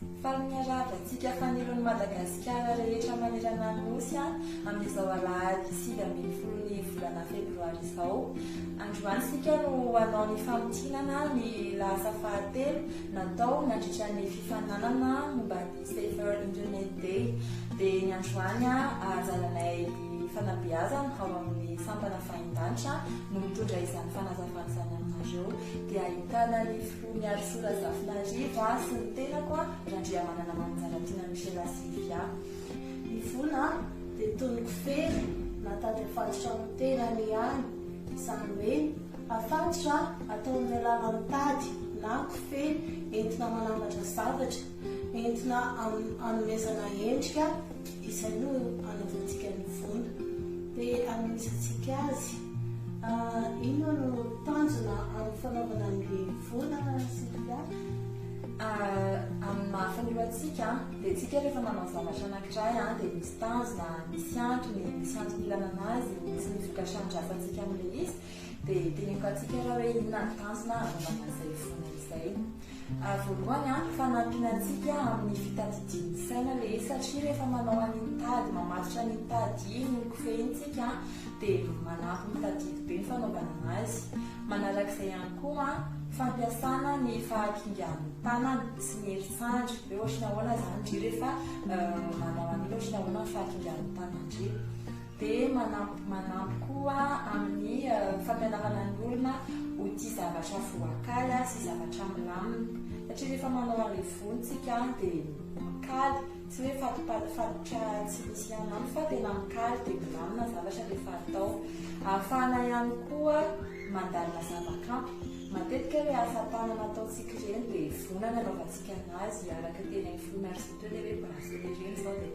Falmiaravantsika fanelon'ny Madagasikara rehetra manerana ny nosy amin'izao alahady 7 volana febroary izao. Androany sika no hanao ny famotinana ny lasa fahatelo natao nandritra ny fifananana momba ny Safer Internet Day. Dia ny androany ahajalanay fanabeazana ao amin'ny sampana fahin-danitra no mitondra izany fanazavana izany aminareo. Dia ahitana ny filoha miaro Sorazafinarivo sy ny tenako Randriamanana Manjaratina Michela Silvia. Ny vola dia tonoko fery natady afatotra amin'ny tenany ihany, izany hoe afatotra atao amin'ny alalan'ny tady na kofehy entina manamatra zavatra, entina anomezana endrika izay no anaovantsika ny vola. Dia anomesantsika azy ino no tanjona amin'ny fanaovana ny vola Silvia? Amin'ny mahafanyoantsika dia tsika rehefa manao zavatra anankiray dia misy tanjona, misy antony ilana anazy, misy ny vokatran-drasantsika amin'ilay izy. Dia teneniko antsika raha hoe inona ny tanjona anaovana izay vola izay. Voalohany fanampiana antsika amin'ny fitadidian'ny saina ilay izy, satria rehefa manao an'iny tady, mamatotra ny tady iny, ny kofehintsika dia manampy mitadidy be ny fanaovana anazy. Manarak'izay ihany koa fampiasana ny fahakingan'ny tanana sy ny herintsandro. Hoe ohatriny ahoana izany ndry rehefa manao an'iny, ohatriny ahoana ny fahakingan'ny tanana ndry. Dia manampy koa amin'ny fampianarana ny olona ho tia zavatra voakaly sy zavatra milamina. Satria rehefa manao an'ilay volontsika dia mikaly, tsy hoe fatopatotra tsy misy anany fa tena mikaly dia milamina zavatra rehefa atao. Ahafahana ihany koa mandalina zavakanto. Matetika hoe asa tanana ataontsika ireny dia vonana anaovantsika anazy araka tena ny filoha miaro teo dia hoe bracelet ireny izao dia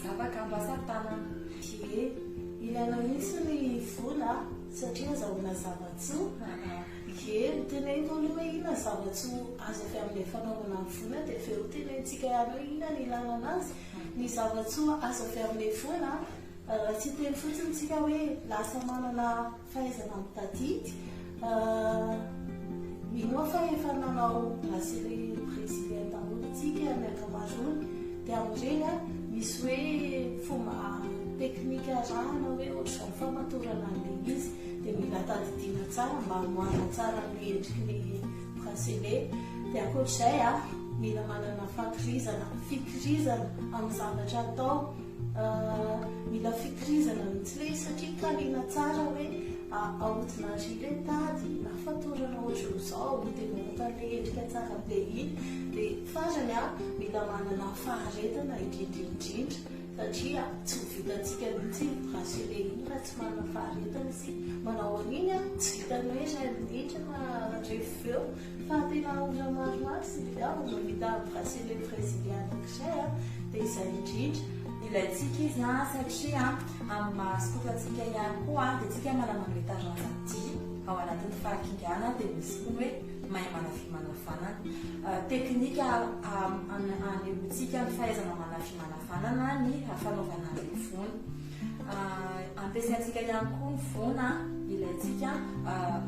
zavakanto asa tanana. Ilaina mihitsy ny vola satria azahoana zava-tsoa. Teneniko aloha hoe inona zava-tsoa azo avy amin'ilay fanaovana ny vola dia avy eo tenentsika ihany hoe inona ny ilana anazy. Ny zava-tsoa azo avy amin'ilay vola tsy teny fotsiny tsika hoe lasa manana fahaizana mitadidy. Mino fa efa nanao bracelet brésilien tamontsika ny ankamaroany dia amin'ireny misy hoe fomba teknika rahana hoe ohatr'izao famatorana an'ilay izy dia mila tadidiana tsara mba hamoahana tsara ny endriky ny bracelet. Dia ankoatr'izay mila manana fikirizana amin'ny zavatra atao. Mila fikirizana mihitsy ilay satria kaliana tsara hoe ahotina ry ilay tady na fatorana ohatr'izao dia mamotan'ilay endrika tsara be iny. Dia farany mila manana faharetana indrindra satria tsy ho vitantsika mihitsy bracelet iny raha tsy manana faharetana sy manao an'iny tsy vitany hoe ray minitra na refo eo fa tena olona maromaro sy mavita bracelet brésilien anankiray dia izay indrindra ilaintsika izy satria amin'ny mahasotofantsika ihany koa dia tsika manana hoe taranty ao anatin'ny fahakingana dia misy koa hoe mahay manafy manafanana. Teknika anehoantsika ny fahaizana manafy manafanana ny fanaovana ny vola. Ampiasaintsika ihany koa ny vola ilaintsika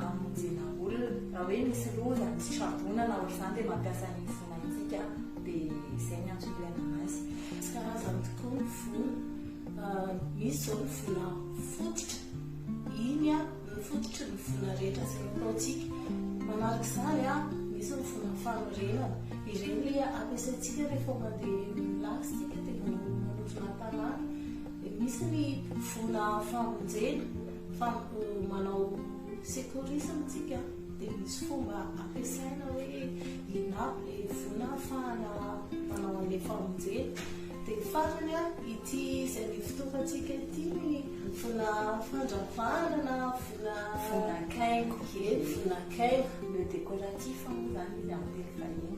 amonjena olona. Raha hoe misy loza, misy trabonana ohatr'izany dia mampiasa ny vola itsika dia izay ny antony ilaina anazy. Misy karazany tokoa ny vola. Misy izao ny vola fototra. Iny mifototry ny vola rehetra izay ataontsika. Manarak'izany misy ny vola fanorenana. Ireny ilay ampiasaintsika rehefa mandeha milasy tsika dia manorina tanàna. Misy ny vola famonjena manao sécurisme tsika dia misy fomba ampiasaina hoe inapy ilay vola ahafahana manao an'ilay famonjena. Dia farany ity izay ny fitaovantsika ity ny vola fandravana na vola kaingo. Vola kaingo le décoratif zany izy amin'ny teny vahiny.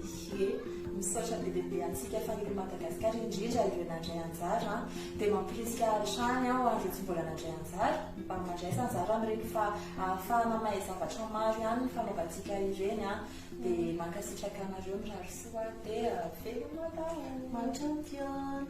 Misy ohatra be dia be antsika fanilo Madagasikara indrindra ireo nandray anjara dia mampirisika trany ireo tsy mbola nandray anjara mba mandray anjara amin'ireny fa ahafahana mahay zavatra maro ihany ny fanaovantsika ireny dia mankasitraka anareo mirary soa dia veloma daholo. Champion.